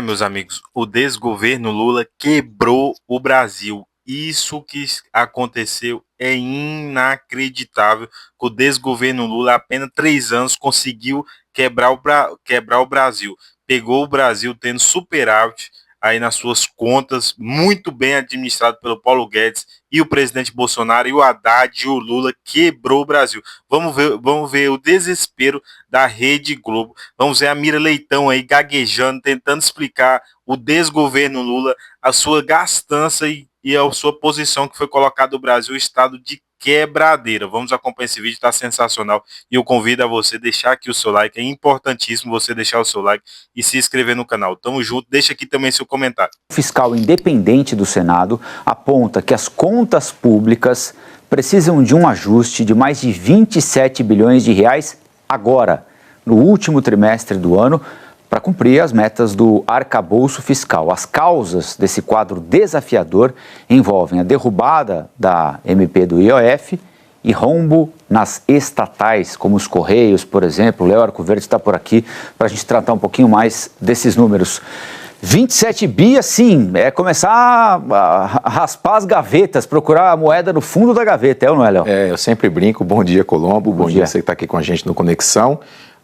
Meus amigos, o desgoverno Lula quebrou o Brasil. Isso que aconteceu é inacreditável. O desgoverno Lula, apenas 3 anos, conseguiu quebrar o Brasil. Pegou o Brasil tendo superávit aí nas suas contas, muito bem administrado pelo Paulo Guedes e o presidente Bolsonaro, e o Haddad e o Lula quebrou o Brasil. Vamos ver o desespero da Rede Globo. Vamos ver a Mira Leitão aí gaguejando, tentando explicar o desgoverno Lula, a sua gastança e a sua posição que foi colocada o Brasil, estado de quebradeira. Vamos acompanhar esse vídeo, está sensacional. E eu convido a você a deixar aqui o seu like. É importantíssimo você deixar o seu like e se inscrever no canal. Tamo junto. Deixa aqui também seu comentário. O fiscal independente do Senado aponta que as contas públicas precisam de um ajuste de mais de 27 bilhões de reais agora, no último trimestre do ano, para cumprir as metas do arcabouço fiscal. As causas desse quadro desafiador envolvem a derrubada da MP do IOF e rombo nas estatais, como os Correios, por exemplo. O Léo Arcoverde está por aqui para a gente tratar um pouquinho mais desses números. 27 bi, assim, é começar a raspar as gavetas, procurar a moeda no fundo da gaveta, ou não é, Léo? Eu sempre brinco. Bom dia, Colombo. Bom dia você que está aqui com a gente no Conexão.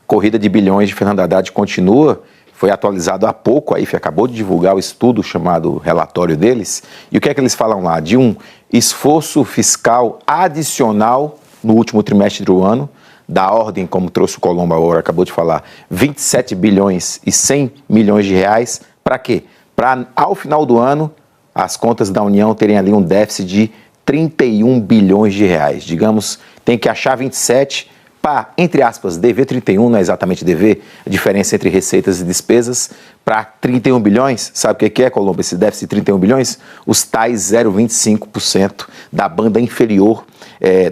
Corrida de bilhões de Fernando Haddad continua, foi atualizado há pouco, a IFE acabou de divulgar o estudo chamado relatório deles, e o que é que eles falam lá? De um esforço fiscal adicional no último trimestre do ano, da ordem, como trouxe o Colombo agora, acabou de falar, 27 bilhões e 100 milhões de reais, para quê? Para, ao final do ano, as contas da União terem ali um déficit de 31 bilhões de reais. Digamos, tem que achar 27 para, entre aspas, dever 31, não é exatamente dever, a diferença entre receitas e despesas, para 31 bilhões, sabe o que é, Colombo, esse déficit de 31 bilhões? Os tais 0,25% da banda inferior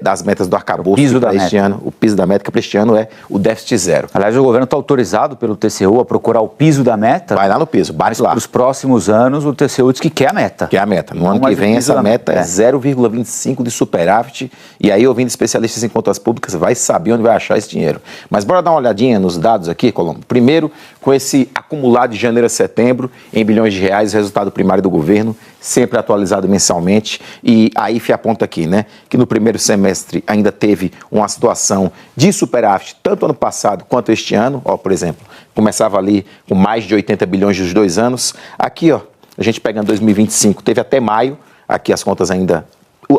das metas do arcabouço para este ano. O piso da meta para este ano é o déficit zero. Aliás, o governo está autorizado pelo TCU a procurar o piso da meta. Vai lá no piso, bate lá. Para os próximos anos, o TCU diz que quer a meta. Quer a meta. No ano que vem, essa meta é 0,25 de superávit. E aí, ouvindo especialistas em contas públicas, vai saber onde vai achar esse dinheiro. Mas bora dar uma olhadinha nos dados aqui, Colombo. Primeiro, com esse acumulado de janeiro a setembro, em bilhões de reais, resultado primário do governo, sempre atualizado mensalmente, e a IFE aponta aqui, né, que no primeiro semestre ainda teve uma situação de superávit, tanto ano passado quanto este ano, por exemplo, começava ali com mais de 80 bilhões dos 2 anos, aqui, a gente pegando 2025, teve até maio, aqui as contas ainda,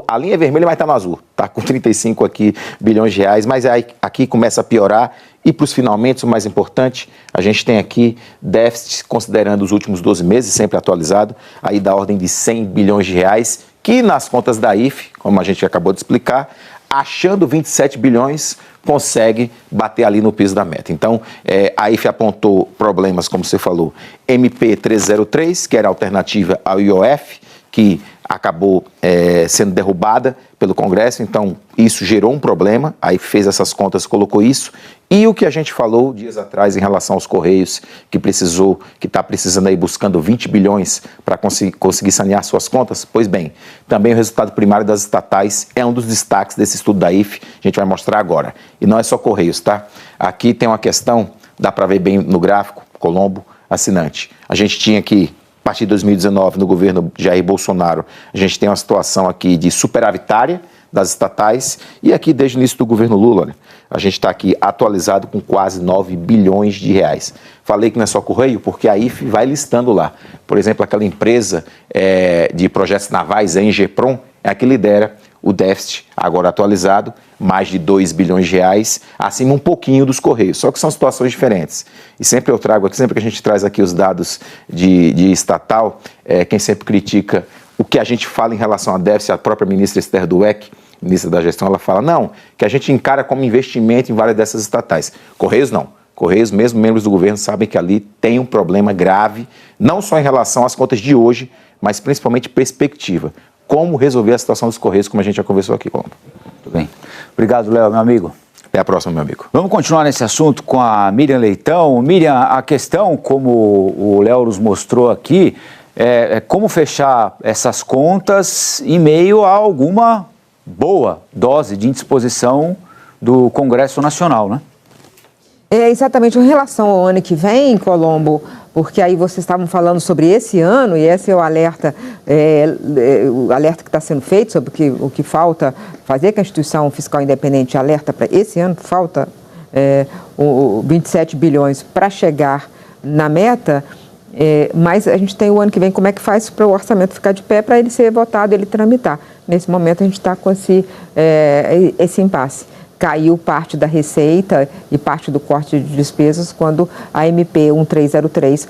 a linha vermelha vai estar no azul, tá com 35 aqui bilhões de reais, mas aí, aqui começa a piorar. E para os finalmente, o mais importante, a gente tem aqui déficit, considerando os últimos 12 meses, sempre atualizado, aí da ordem de 100 bilhões de reais, que nas contas da IFE, como a gente acabou de explicar, achando 27 bilhões, consegue bater ali no piso da meta. Então, a IFE apontou problemas, como você falou, MP 303, que era a alternativa ao IOF, que acabou sendo derrubada pelo Congresso, então isso gerou um problema, aí fez essas contas, colocou isso, e o que a gente falou dias atrás em relação aos Correios, que está precisando aí buscando 20 bilhões para conseguir sanear suas contas, pois bem, também o resultado primário das estatais é um dos destaques desse estudo da IFE, a gente vai mostrar agora, e não é só Correios, tá? Aqui tem uma questão, dá para ver bem no gráfico, Colombo, assinante, a gente tinha aqui, a partir de 2019, no governo Jair Bolsonaro, a gente tem uma situação aqui de superavitária das estatais e aqui desde o início do governo Lula, a gente está aqui atualizado com quase 9 bilhões de reais. Falei que não é só Correio, porque a IFE vai listando lá. Por exemplo, aquela empresa de projetos navais, a Engeprom, é a que lidera o déficit, agora atualizado, mais de 2 bilhões de reais, acima um pouquinho dos Correios, só que são situações diferentes. E sempre eu trago aqui, sempre que a gente traz aqui os dados de estatal, quem sempre critica o que a gente fala em relação a déficit, a própria ministra Esther Dweck, ministra da Gestão, ela fala, não, que a gente encara como investimento em várias dessas estatais. Correios não. Correios, mesmo membros do governo, sabem que ali tem um problema grave, não só em relação às contas de hoje, mas principalmente perspectiva. Como resolver a situação dos Correios, como a gente já conversou aqui, Colombo. Muito bem. Obrigado, Léo, meu amigo. Até a próxima, meu amigo. Vamos continuar nesse assunto com a Miriam Leitão. Miriam, a questão, como o Léo nos mostrou aqui, é como fechar essas contas em meio a alguma boa dose de indisposição do Congresso Nacional, né? Exatamente, em relação ao ano que vem, Colombo, porque aí vocês estavam falando sobre esse ano, e esse é o alerta que está sendo feito sobre o que falta fazer, que a instituição fiscal independente alerta para esse ano, falta 27 bilhões para chegar na meta, mas a gente tem o ano que vem, como é que faz para o orçamento ficar de pé, para ele ser votado, ele tramitar. Nesse momento a gente está com esse impasse. Caiu parte da receita e parte do corte de despesas quando a MP 1303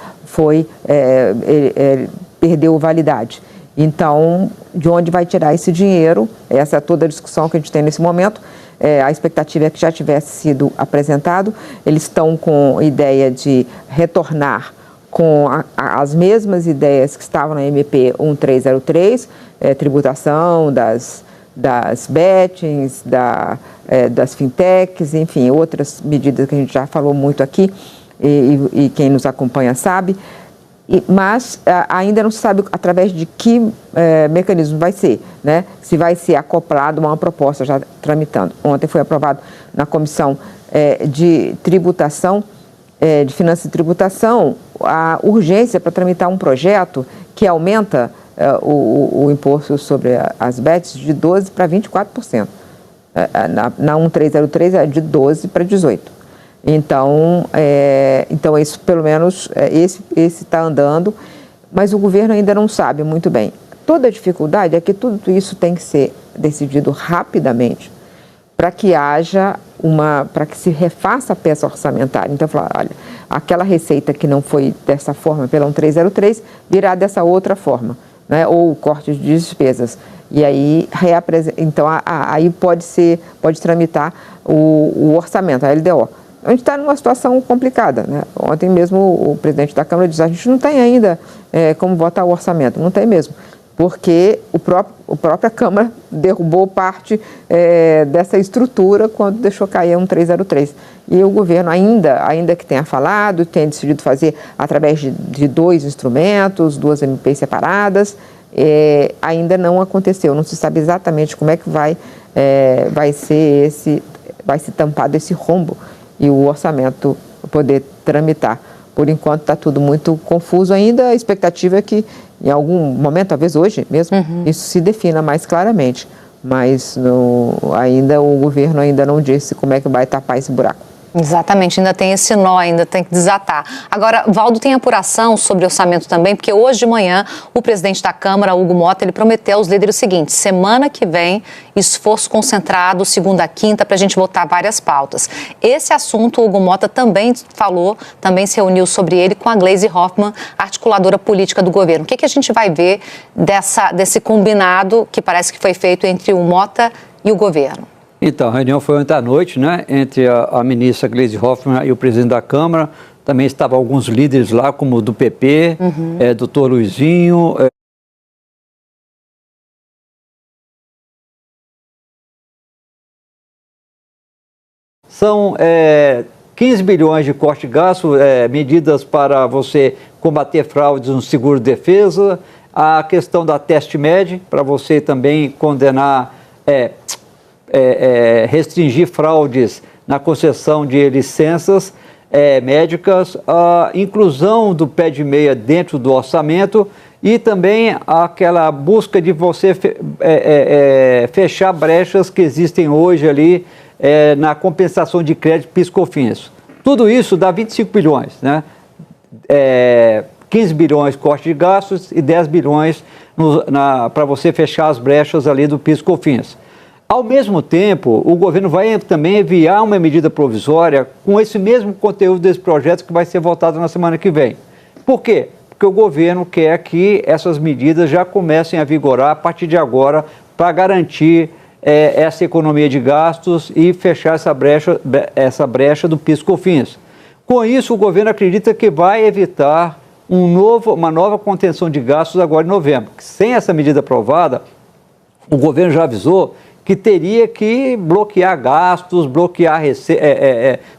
perdeu validade. Então, de onde vai tirar esse dinheiro? Essa é toda a discussão que a gente tem nesse momento. A expectativa é que já tivesse sido apresentado. Eles estão com a ideia de retornar com as mesmas ideias que estavam na MP 1303, tributação das betings, das fintechs, enfim, outras medidas que a gente já falou muito aqui e quem nos acompanha sabe, mas ainda não se sabe através de que mecanismo vai ser, né? Se vai ser acoplado a uma proposta já tramitando. Ontem foi aprovado na Comissão de Tributação, de Finanças e Tributação, a urgência para tramitar um projeto que aumenta o imposto sobre as bets de 12% para 24%. Na 1303 é de 12% para 18%. Então isso, pelo menos, esse está andando, mas o governo ainda não sabe muito bem. Toda a dificuldade é que tudo isso tem que ser decidido rapidamente para que para que se refaça a peça orçamentária. Então, olha, aquela receita que não foi dessa forma pela 1303 virá dessa outra forma, né? Ou corte de despesas. E aí, então, aí pode tramitar o orçamento, a LDO. A gente está numa situação complicada, né? Ontem mesmo o presidente da Câmara disse: a gente não tem ainda como votar o orçamento, não tem mesmo, porque a própria Câmara derrubou parte dessa estrutura quando deixou cair a 1303. E o governo, ainda que tenha falado, tenha decidido fazer através de 2 instrumentos, 2 MPs separadas, ainda não aconteceu. Não se sabe exatamente como é que vai ser tampado esse rombo e o orçamento poder tramitar. Por enquanto está tudo muito confuso ainda. A expectativa é que em algum momento, talvez hoje mesmo, isso se defina mais claramente. Mas o governo ainda não disse como é que vai tapar esse buraco. Exatamente, ainda tem esse nó, ainda tem que desatar. Agora, Valdo, tem apuração sobre orçamento também, porque hoje de manhã o presidente da Câmara, Hugo Mota, ele prometeu aos líderes o seguinte: semana que vem, esforço concentrado, segunda a quinta, para a gente votar várias pautas. Esse assunto, o Hugo Mota também falou, também se reuniu sobre ele com a Gleisi Hoffmann, articuladora política do governo. O que a gente vai ver desse combinado que parece que foi feito entre o Mota e o governo? Então, a reunião foi ontem à noite, né, entre a ministra Gleisi Hoffmann e o presidente da Câmara. Também estavam alguns líderes lá, como o do PP, doutor Luizinho. São 15 bilhões de corte de gasto, medidas para você combater fraudes no seguro-defesa, a questão da TestMed, para você também condenar... restringir fraudes na concessão de licenças médicas, a inclusão do pé de meia dentro do orçamento e também aquela busca de você fechar brechas que existem hoje ali na compensação de crédito PIS/COFINS. Tudo isso dá 25 bilhões, né? 15 bilhões corte de gastos e 10 bilhões para você fechar as brechas ali do PIS/COFINS. Ao mesmo tempo, o governo vai também enviar uma medida provisória com esse mesmo conteúdo desse projeto que vai ser votado na semana que vem. Por quê? Porque o governo quer que essas medidas já comecem a vigorar a partir de agora para garantir essa economia de gastos e fechar essa brecha do PIS/COFINS. Com isso, o governo acredita que vai evitar uma nova contenção de gastos agora em novembro. Sem essa medida aprovada, o governo já avisou que teria que bloquear gastos, bloquear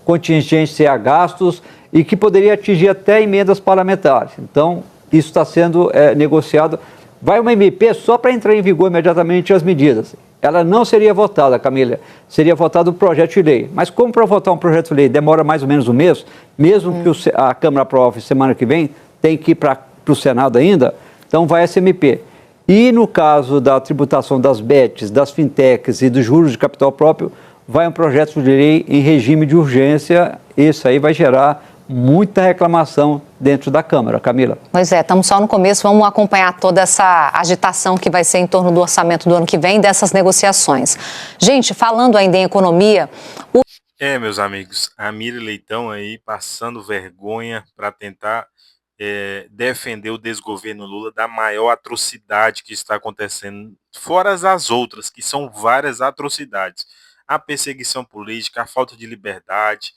contingência a gastos e que poderia atingir até emendas parlamentares. Então, isso está sendo negociado. Vai uma MP só para entrar em vigor imediatamente as medidas. ela não seria votada, Camila. Seria votado o projeto de lei. Mas como para votar um projeto de lei demora mais ou menos um mês, mesmo que a Câmara aprove semana que vem, tem que ir para o Senado ainda, então vai SMP. E no caso da tributação das BETs, das fintechs e dos juros de capital próprio, vai um projeto de lei em regime de urgência. Isso aí vai gerar muita reclamação dentro da Câmara, Camila. Pois é, estamos só no começo, vamos acompanhar toda essa agitação que vai ser em torno do orçamento do ano que vem, dessas negociações. Gente, falando ainda em economia... Meus amigos, a Miri Leitão aí passando vergonha para tentar defender o desgoverno Lula da maior atrocidade que está acontecendo, fora as outras, que são várias atrocidades. A perseguição política, a falta de liberdade,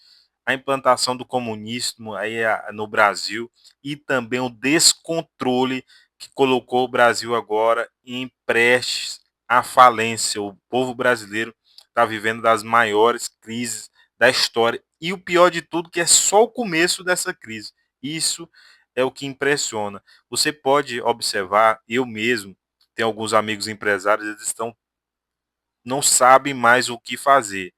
a implantação do comunismo aí no Brasil e também o descontrole que colocou o Brasil agora em prestes à falência. O povo brasileiro está vivendo das maiores crises da história e o pior de tudo que é só o começo dessa crise. Isso é o que impressiona. Você pode observar, eu mesmo tenho alguns amigos empresários, eles não sabem mais o que fazer.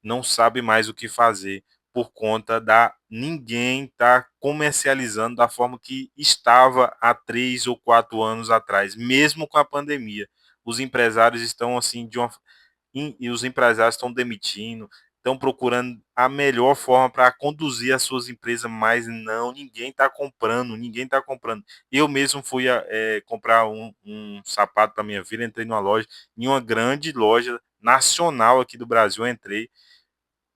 Não sabem mais o que fazer por conta da ninguém tá comercializando da forma que estava há 3 ou 4 anos atrás, mesmo com a pandemia. Os empresários estão assim e os empresários estão demitindo, estão procurando a melhor forma para conduzir as suas empresas, mas não, ninguém está comprando, ninguém está comprando. Eu mesmo fui comprar um sapato para minha filha, entrei numa loja, em uma grande loja nacional aqui do Brasil, eu entrei,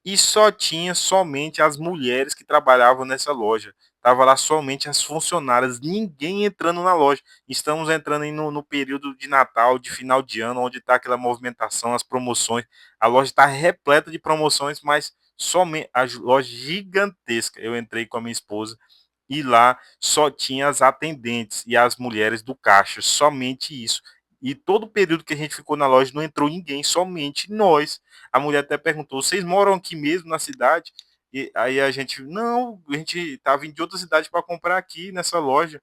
e só tinha somente as mulheres que trabalhavam nessa loja. Tava lá somente as funcionárias, ninguém entrando na loja. Estamos entrando aí no período de Natal, de final de ano, onde está aquela movimentação, as promoções. A loja está repleta de promoções, mas somente a loja gigantesca. Eu entrei com a minha esposa e lá só tinha as atendentes e as mulheres do caixa, somente isso. E todo o período que a gente ficou na loja não entrou ninguém, somente nós. A mulher até perguntou: vocês moram aqui mesmo na cidade? E aí a gente, não, a gente estava vindo de outra cidade para comprar aqui nessa loja.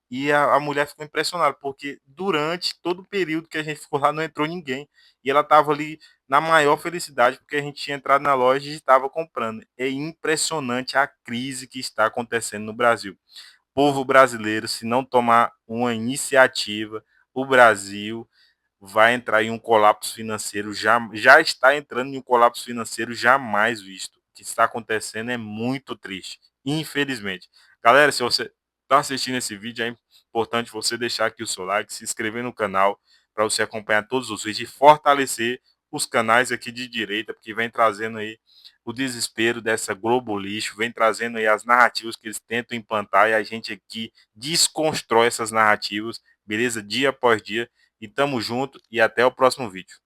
E a mulher ficou impressionada, porque durante todo o período que a gente ficou lá não entrou ninguém. E ela estava ali na maior felicidade, porque a gente tinha entrado na loja e estava comprando. É impressionante a crise que está acontecendo no Brasil. O povo brasileiro, se não tomar uma iniciativa, o Brasil vai entrar em um colapso financeiro, já está entrando em um colapso financeiro jamais visto. O que está acontecendo é muito triste, infelizmente. Galera, se você está assistindo esse vídeo, é importante você deixar aqui o seu like, se inscrever no canal para você acompanhar todos os vídeos e fortalecer os canais aqui de direita, porque vem trazendo aí o desespero dessa Globo lixo, vem trazendo aí as narrativas que eles tentam implantar e a gente aqui desconstrói essas narrativas, beleza? Dia após dia. E tamo junto e até o próximo vídeo.